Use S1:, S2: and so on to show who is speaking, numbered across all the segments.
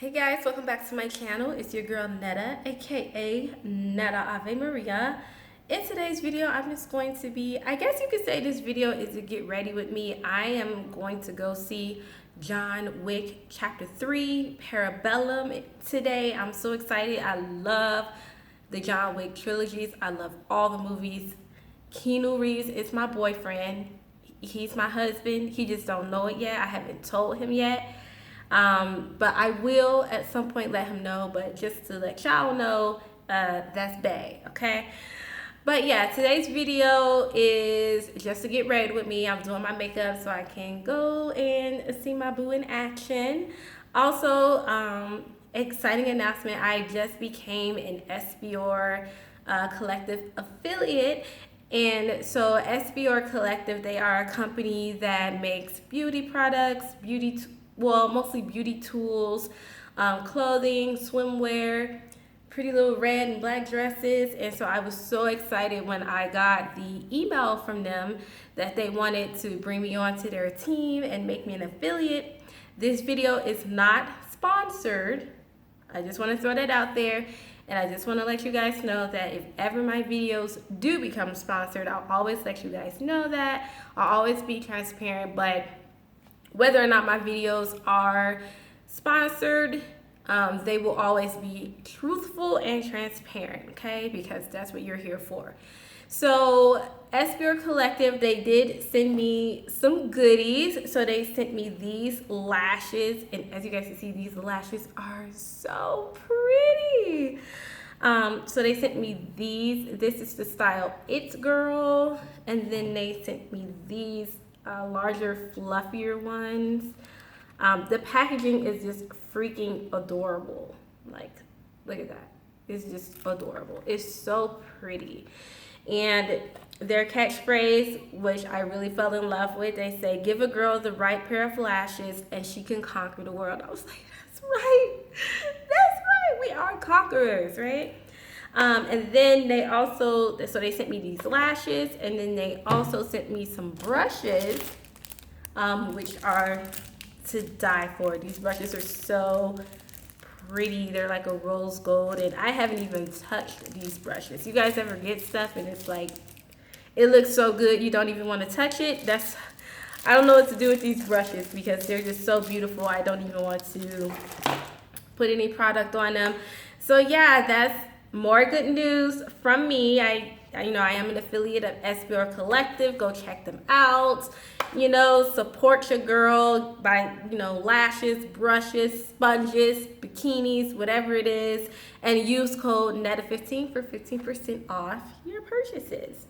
S1: Hey guys, welcome back to my channel. It's your girl Netta, aka Netta Ave Maria. In today's video, I'm just going to be, I guess you could say this video is to get ready with me. I am going to go see John Wick Chapter 3, Parabellum today. I'm so excited. I love the John Wick trilogies. I love all the movies. Keanu Reeves is my boyfriend. He's my husband. He just don't know it yet. I haven't told him yet. But I will at some point let him know, but just to let y'all know, that's bae, okay? But yeah, today's video is just to get ready with me. I'm doing my makeup so I can go and see my boo in action. Also, exciting announcement, I just became an SBR Collective affiliate. And so SBR Collective, they are a company that makes beauty products, mostly beauty tools, clothing, swimwear, pretty little red and black dresses. And so I was so excited when I got the email from them that they wanted to bring me onto their team and make me an affiliate. This video is not sponsored. I just want to throw that out there. And I just want to let you guys know that if ever my videos do become sponsored, I'll always let you guys know that. I'll always be transparent, but whether or not my videos are sponsored, they will always be truthful and transparent, okay? Because that's what you're here for. So SBR Collective, they did send me some goodies. So they sent me these lashes, and as you guys can see, these lashes are so pretty. So they sent me these. This is the style It's Girl, and then they sent me these larger, fluffier ones. The packaging is just freaking adorable. Like, look at that. It's just adorable. It's so pretty. And their catchphrase, which I really fell in love with, they say, "Give a girl the right pair of lashes and she can conquer the world." I was like, that's right. That's right. We are conquerors, right? And then they also, so they sent me these lashes, and then they also sent me some brushes, which are to die for. These brushes are so pretty. They're like a rose gold, and I haven't even touched these brushes. You guys ever get stuff and it's like, it looks so good you don't even want to touch it? I don't know what to do with these brushes because they're just so beautiful. I don't even want to put any product on them. So yeah, that's more good news from me. I am an affiliate of SBR Collective. Go check them out. Support your girl by, lashes, brushes, sponges, bikinis, whatever it is. And use code NETA15 for 15% off your purchases.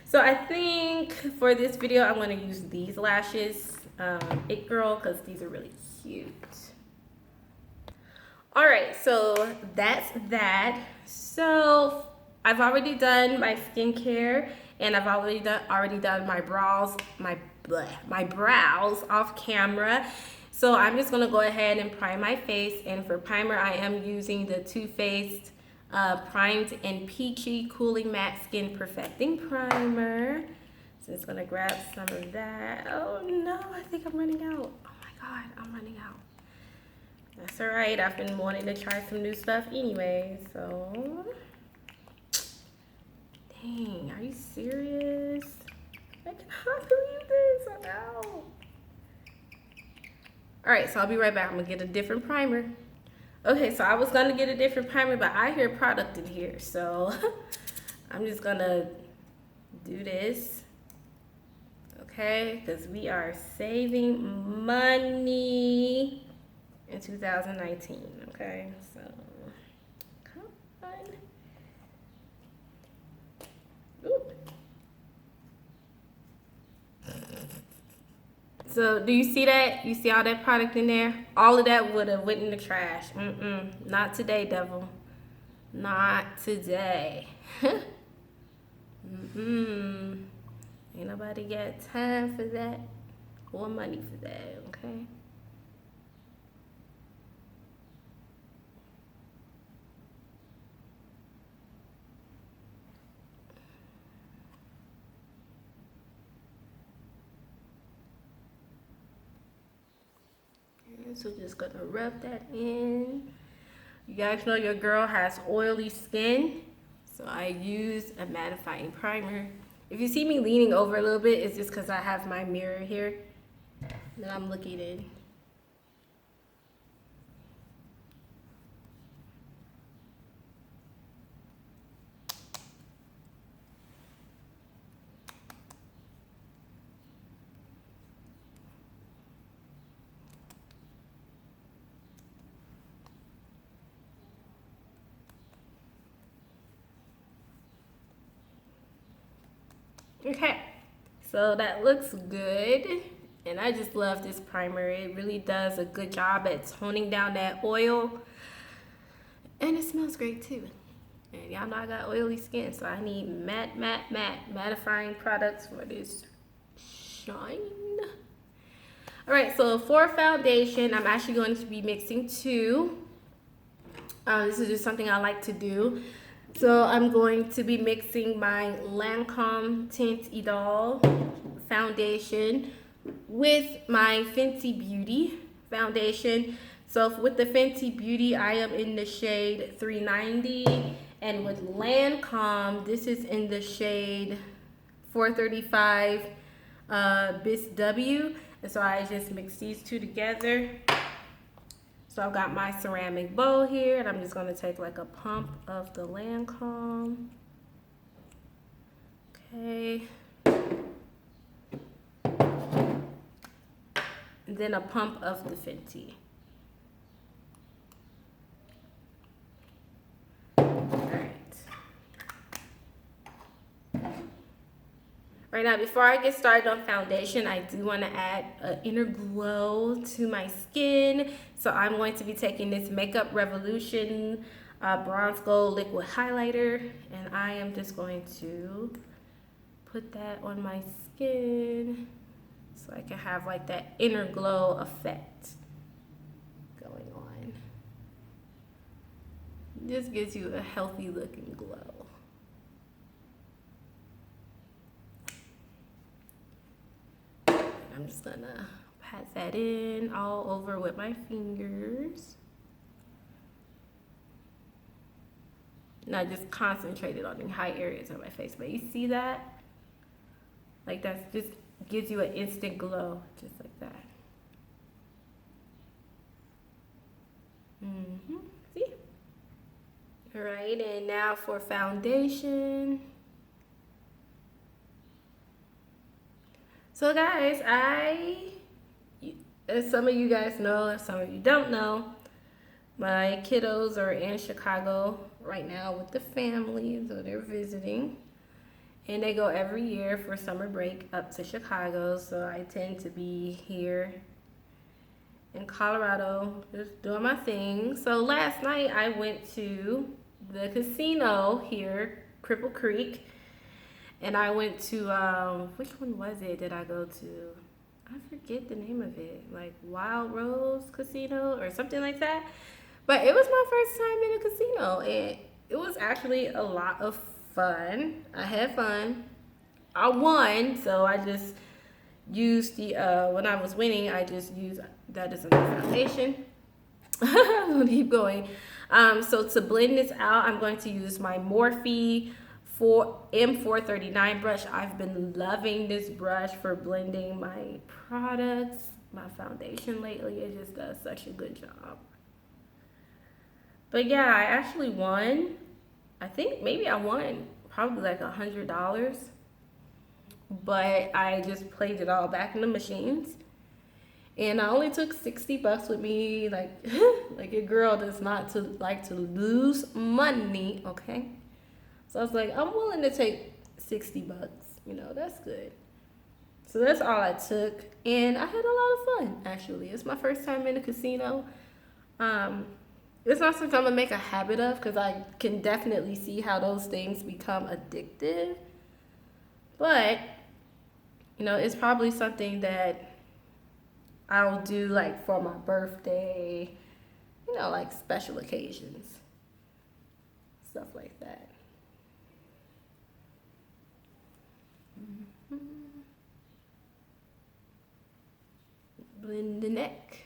S1: So I think for this video, I'm going to use these lashes, It Girl, because these are really cute. All right, so that's that. So I've already done my skincare, and I've already done my brows, my brows off camera. So I'm just gonna go ahead and prime my face. And for primer, I am using the Too Faced Primed and Peachy Cooling Matte Skin Perfecting Primer. So just gonna grab some of that. Oh no, I think I'm running out. Oh my God, I'm running out. That's all right. I've been wanting to try some new stuff anyway, so. Dang, are you serious? I cannot believe this. I know. All right, so I'll be right back. I'm gonna get a different primer. Okay, so I was gonna get a different primer, but I hear product in here, so I'm just gonna do this. Okay, because we are saving money in 2019, okay? So, come on. Oop. So, do you see that? You see all that product in there? All of that would have went in the trash. Not today, devil. Not today. Ain't nobody got time for that or money for that, okay? So just gonna rub that in. You guys know your girl has oily skin, so I use a mattifying primer. If you see me leaning over a little bit, it's just because I have my mirror here that I'm looking in. Okay, so that looks good. And I just love this primer. It really does a good job at toning down that oil. And it smells great too. And y'all know I got oily skin, so I need mattifying products for this shine. All right, so for foundation, I'm actually going to be mixing two. This is just something I like to do. So I'm going to be mixing my Lancome Tint Idol foundation with my Fenty Beauty foundation. So with the Fenty Beauty, I am in the shade 390. And with Lancome, this is in the shade 435 Bis W. And so I just mix these two together. So I've got my ceramic bowl here, and I'm just going to take like a pump of the Lancome. Okay. And then a pump of the Fenty. Right now, before I get started on foundation, I do want to add an inner glow to my skin. So I'm going to be taking this Makeup Revolution Bronze Gold Liquid Highlighter. And I am just going to put that on my skin so I can have like that inner glow effect going on. This gives you a healthy looking glow. I'm just gonna pat that in all over with my fingers. And I just concentrated on the high areas of my face. But you see that? Like that just gives you an instant glow, just like that. See? All right, and now for foundation. So guys, as some of you guys know, as some of you don't know, my kiddos are in Chicago right now with the family, so they're visiting. And they go every year for summer break up to Chicago, so I tend to be here in Colorado just doing my thing. So last night I went to the casino here, Cripple Creek. And I went to, which one was it that I go to? I forget the name of it. Like Wild Rose Casino or something like that. But it was my first time in a casino. And it was actually a lot of fun. I had fun. I won. So I just used the, when I was winning, I just used that as a foundation. I'm going to keep going. So to blend this out, I'm going to use my Morphe M439 brush. I've been loving this brush for blending my products, my foundation lately. It just does such a good job. But yeah, I actually won. I think maybe I won probably like $100. But I just played it all back in the machines. And I only took $60 with me. Like, like your girl does not like to lose money, okay? So I was like, I'm willing to take $60, you know, that's good. So that's all I took. And I had a lot of fun, actually. It's my first time in a casino. It's not something I'm going to make a habit of because I can definitely see how those things become addictive. But, you know, it's probably something that I'll do like for my birthday, you know, like special occasions, stuff like that. Blend the neck.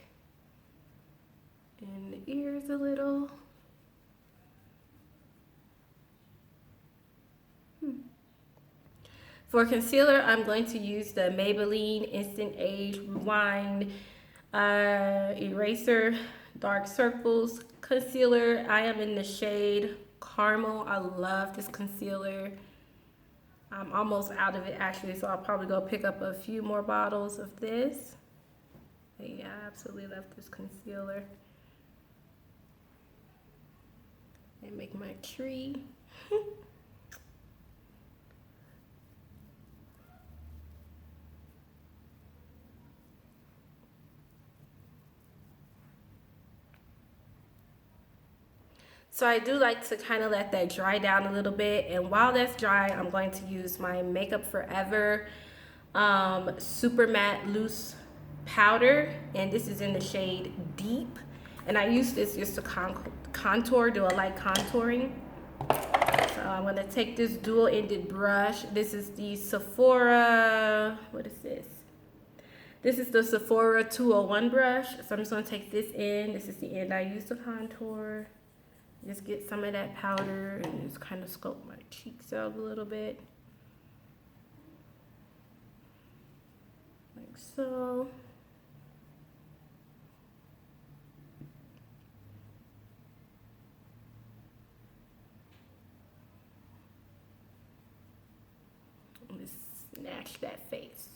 S1: a little. For concealer, I'm going to use the Maybelline Instant Age Rewind Eraser Dark Circles Concealer. I am in the shade Caramel. I love this concealer. I'm almost out of it actually, so I'll probably go pick up a few more bottles of this. But yeah, I absolutely love this concealer. And make my tree. So I do like to kind of let that dry down a little bit. And while that's dry, I'm going to use my Makeup Forever Super Matte Loose Powder. And this is in the shade Deep. And I use this just to contour, do a light contouring. So I'm going to take this dual-ended brush. This is the Sephora, what is this? This is the Sephora 201 brush. So I'm just going to take this in. This is the end I use to contour. Just get some of that powder and just kind of sculpt my cheeks out a little bit. Like so. Just snatch that face.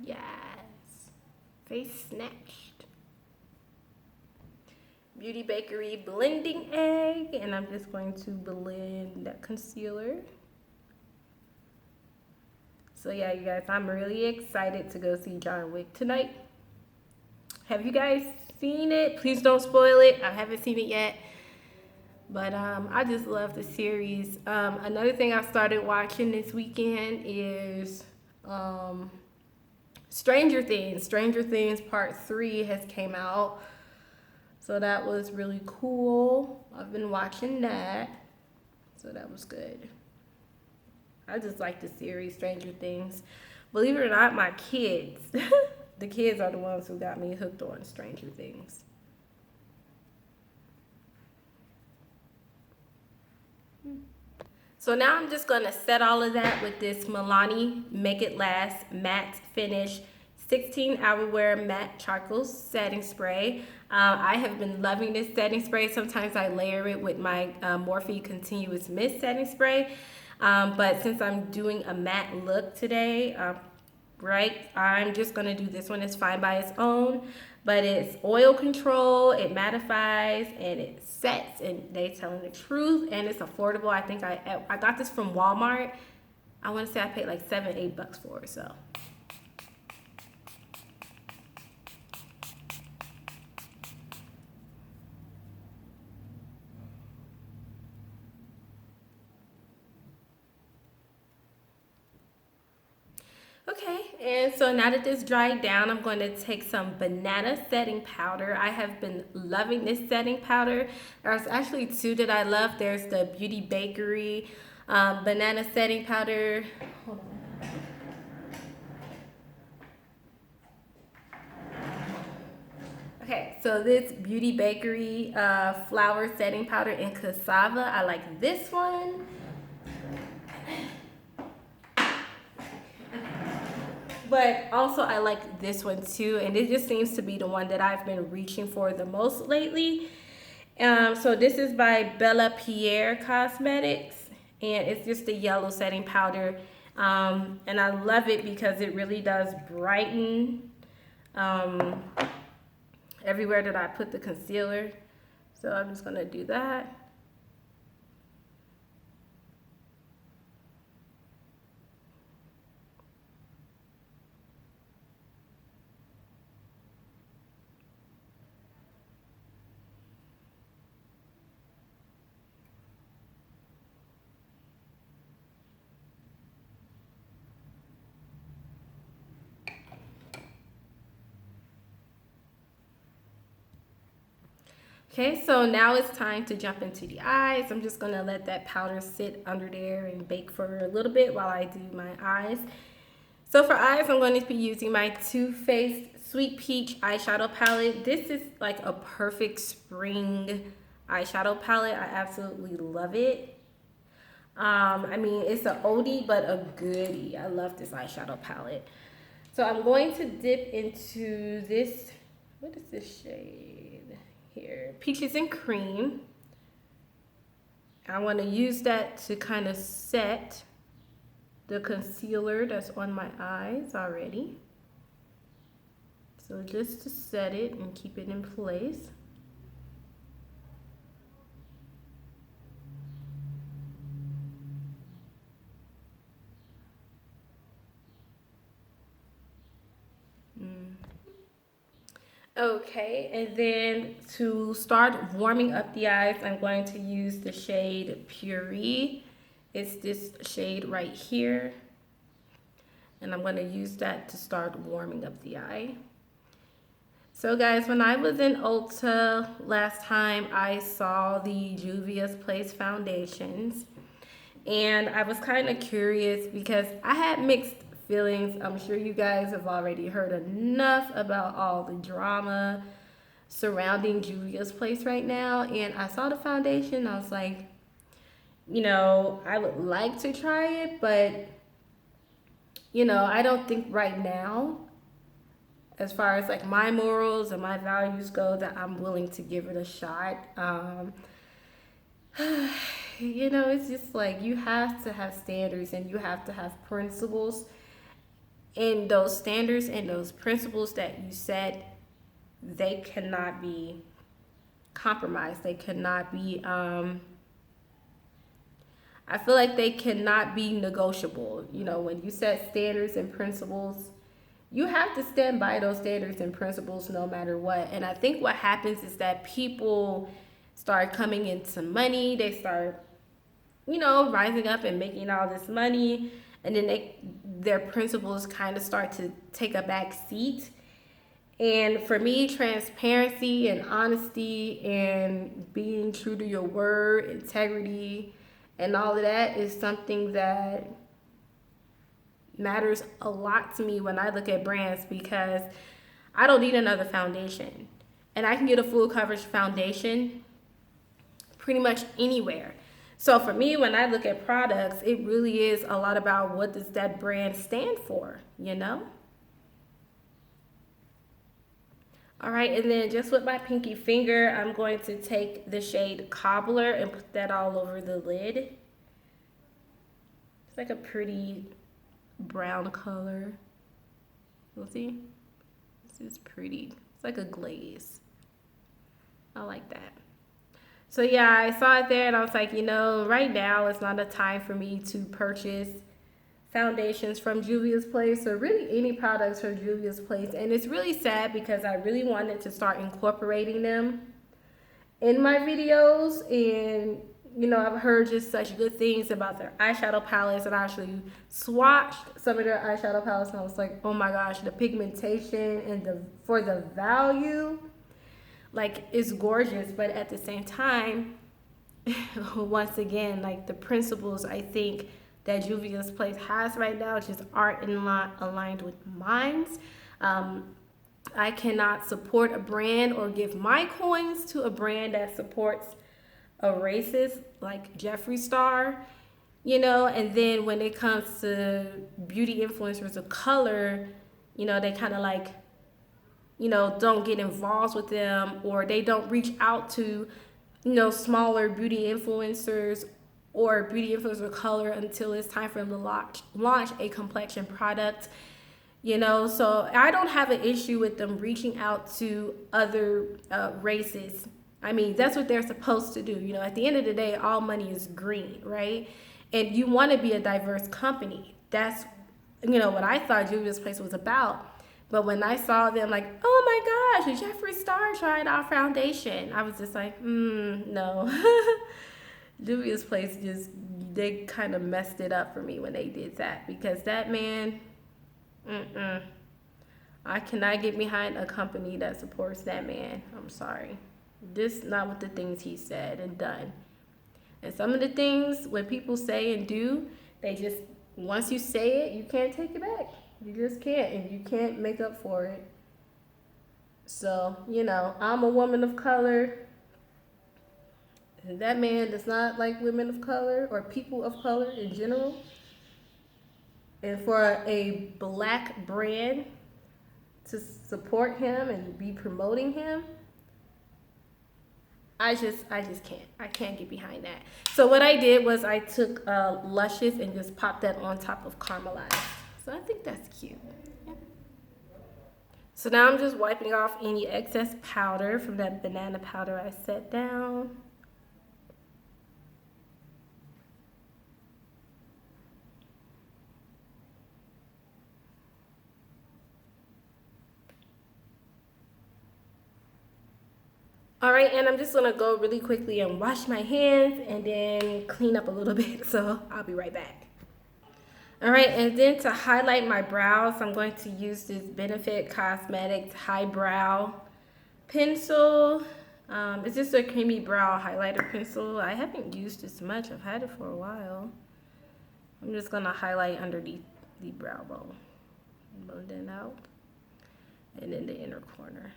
S1: Yes. Face snatched. Beauty Bakery blending egg. And I'm just going to blend that concealer. So yeah, you guys, I'm really excited to go see John Wick tonight. Have you guys seen it? Please don't spoil it. I haven't seen it yet. But I just love the series. Another thing I started watching this weekend is Stranger Things. Stranger Things Part 3 has came out. So that was really cool. I've been watching that. So that was good. I just like the series Stranger Things. Believe it or not, my kids, the kids are the ones who got me hooked on Stranger Things. So now I'm just going to set all of that with this Milani Make It Last Matte Finish 16-Hour Wear Matte Charcoal Setting Spray. I have been loving this setting spray. Sometimes I layer it with my Morphe Continuous Mist setting spray. But since I'm doing a matte look today, right, I'm just going to do this one. It's fine by its own. But it's oil control, it mattifies, and it sets, and they telling the truth, and it's affordable. I think I got this from Walmart. I want to say I paid like $7-8 for it, so. Okay, and so now that this dried down, I'm going to take some banana setting powder. I have been loving this setting powder. There's actually two that I love. There's the Beauty Bakery banana setting powder. Hold on. Okay, so this Beauty Bakery flour setting powder in cassava. I like this one. But also I like this one too, and it just seems to be the one that I've been reaching for the most lately. So this is by Bella Pierre Cosmetics, and it's just a yellow setting powder. And I love it because it really does brighten everywhere that I put the concealer. So I'm just gonna do that. Okay, so now it's time to jump into the eyes. I'm just gonna let that powder sit under there and bake for a little bit while I do my eyes. So for eyes, I'm going to be using my Too Faced Sweet Peach eyeshadow palette. This is like a perfect spring eyeshadow palette. I absolutely love it. I mean, it's an oldie, but a goodie. I love this eyeshadow palette. So I'm going to dip into this, what is this shade here? Peaches and Cream. I want to use that to kind of set the concealer that's on my eyes already. So just to set it and keep it in place. Okay, and then to start warming up the eyes, I'm going to use the shade Puree. It's this shade right here. And I'm going to use that to start warming up the eye. So guys, when I was in Ulta last time, I saw the Juvia's Place foundations. And I was kind of curious because I had mixed feelings. I'm sure you guys have already heard enough about all the drama surrounding Juvia's Place right now. And I saw the foundation. I was like, you know, I would like to try it, but, you know, I don't think right now, as far as like my morals and my values go, that I'm willing to give it a shot. You know, it's just like you have to have standards and you have to have principles. And those standards and those principles that you set, they cannot be compromised. They cannot be, I feel like they cannot be negotiable. You know, when you set standards and principles, you have to stand by those standards and principles no matter what. And I think what happens is that people start coming into money. They start, you know, rising up and making all this money. And then their principles kind of start to take a back seat. And for me, transparency and honesty and being true to your word, integrity, and all of that is something that matters a lot to me when I look at brands, because I don't need another foundation. And I can get a full coverage foundation pretty much anywhere. So for me, when I look at products, it really is a lot about what does that brand stand for, you know? All right, and then just with my pinky finger, I'm going to take the shade Cobbler and put that all over the lid. It's like a pretty brown color. You'll see? This is pretty. It's like a glaze. I like that. So yeah, I saw it there and I was like, you know, right now it's not a time for me to purchase foundations from Juvia's Place or really any products from Juvia's Place. And it's really sad because I really wanted to start incorporating them in my videos. And, you know, I've heard just such good things about their eyeshadow palettes, and I actually swatched some of their eyeshadow palettes and I was like, oh my gosh, the pigmentation and for the value, like, it's gorgeous. But at the same time, once again, like, the principles I think that Juvia's Place has right now just aren't aligned with mine. I cannot support a brand or give my coins to a brand that supports a racist like Jeffree Star, you know. And then when it comes to beauty influencers of color, you know, they kind of like, you know, don't get involved with them, or they don't reach out to, you know, smaller beauty influencers or beauty influencers of color until it's time for them to launch a complexion product, you know. So I don't have an issue with them reaching out to other races. I mean, that's what they're supposed to do. You know, at the end of the day, all money is green, right? And you want to be a diverse company. That's, you know, what I thought Juvia's Place was about. But when I saw them like, oh my gosh, Jeffree Star tried our foundation, I was just like, no. Juvia's Place they kind of messed it up for me when they did that, because that man, I cannot get behind a company that supports that man. I'm sorry. This not what the things he said and done. And some of the things when people say and do, they just, once you say it, you can't take it back. You just can't, and you can't make up for it. So, you know, I'm a woman of color. And that man does not like women of color or people of color in general. And for a black brand to support him and be promoting him, I just can't. I can't get behind that. So what I did was I took Luscious and just popped that on top of Caramelized. So I think that's cute. Yeah. So now I'm just wiping off any excess powder from that banana powder I set down. All right, and I'm just gonna go really quickly and wash my hands and then clean up a little bit. So I'll be right back. All right, and then to highlight my brows, I'm going to use this Benefit Cosmetics Highbrow pencil. It's just a creamy brow highlighter pencil. I haven't used this much. I've had it for a while. I'm just gonna highlight underneath the brow bone. Blend it out. And in the inner corner.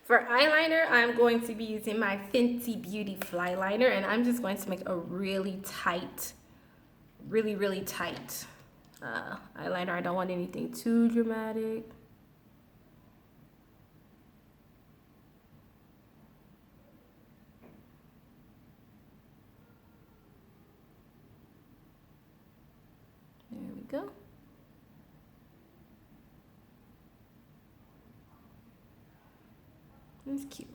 S1: For eyeliner, I'm going to be using my Fenty Beauty Fly Liner, and I'm just going to make a really tight, really tight eyeliner. I don't want anything too dramatic. There we go. It's cute.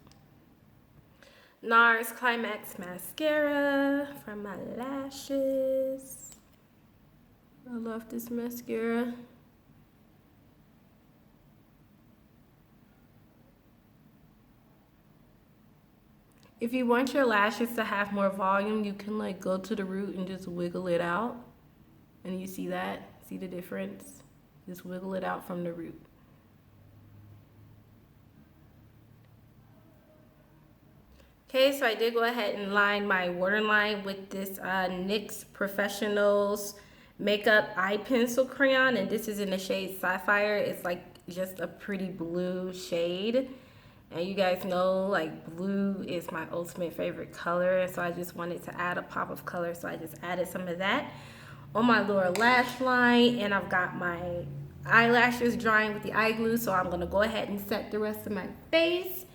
S1: NARS Climax Mascara for my lashes. I love this mascara. If you want your lashes to have more volume, you can like go to the root and just wiggle it out. And you see that? See the difference? Just wiggle it out from the root. Okay, so I did go ahead and line my waterline with this NYX Professionals Makeup Eye Pencil Crayon, and this is in the shade Sapphire. It's like just a pretty blue shade, and you guys know like blue is my ultimate favorite color, and so I just wanted to add a pop of color, so I just added some of that on my lower lash line, and I've got my eyelashes drying with the eye glue, so I'm gonna go ahead and set the rest of my face.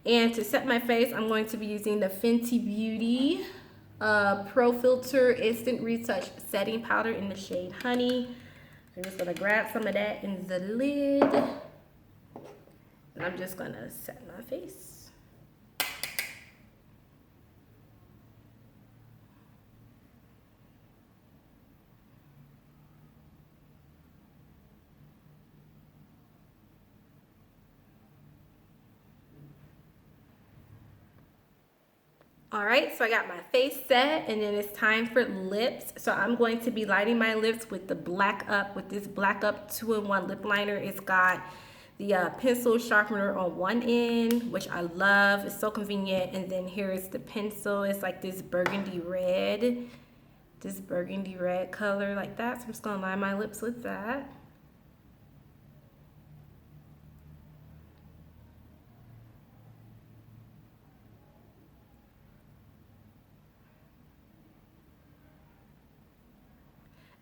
S1: And to set my face, I'm going to be using the Fenty Beauty Pro Filter Instant Retouch Setting Powder in the shade Honey. I'm just going to grab some of that in the lid. And I'm just going to set my face. All right, so I got my face set, and then it's time for lips. So I'm going to be lighting my lips with the Black Up, with this Black Up 2-in-1 lip liner. It's got the pencil sharpener on one end, which I love. It's so convenient. And then here is the pencil. It's like this burgundy red color like that. So I'm just gonna line my lips with that.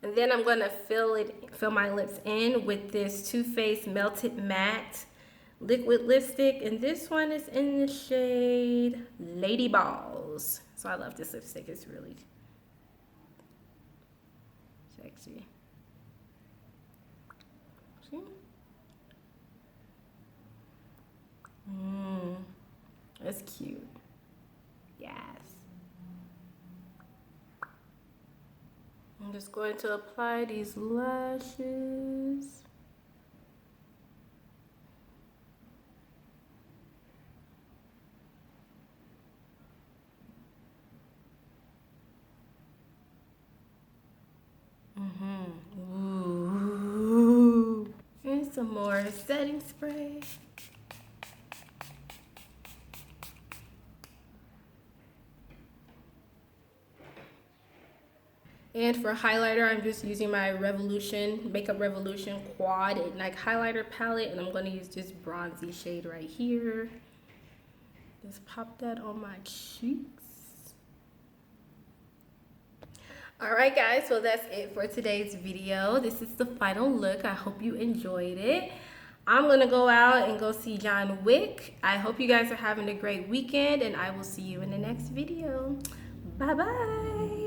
S1: And then I'm gonna fill my lips in with this Too Faced Melted Matte liquid lipstick, and this one is in the shade Lady Balls. So I love this lipstick. It's really sexy. See? That's cute. Yes. I'm just going to apply these lashes. Ooh. And some more setting spray. And for highlighter, I'm just using my Makeup Revolution Quad at Night Highlighter palette, and I'm going to use this bronzy shade right here. Just pop that on my cheeks. Alright guys, so that's it for today's video. This is the final look. I hope you enjoyed it. I'm going to go out and go see John Wick. I hope you guys are having a great weekend, and I will see you in the next video. Bye-bye.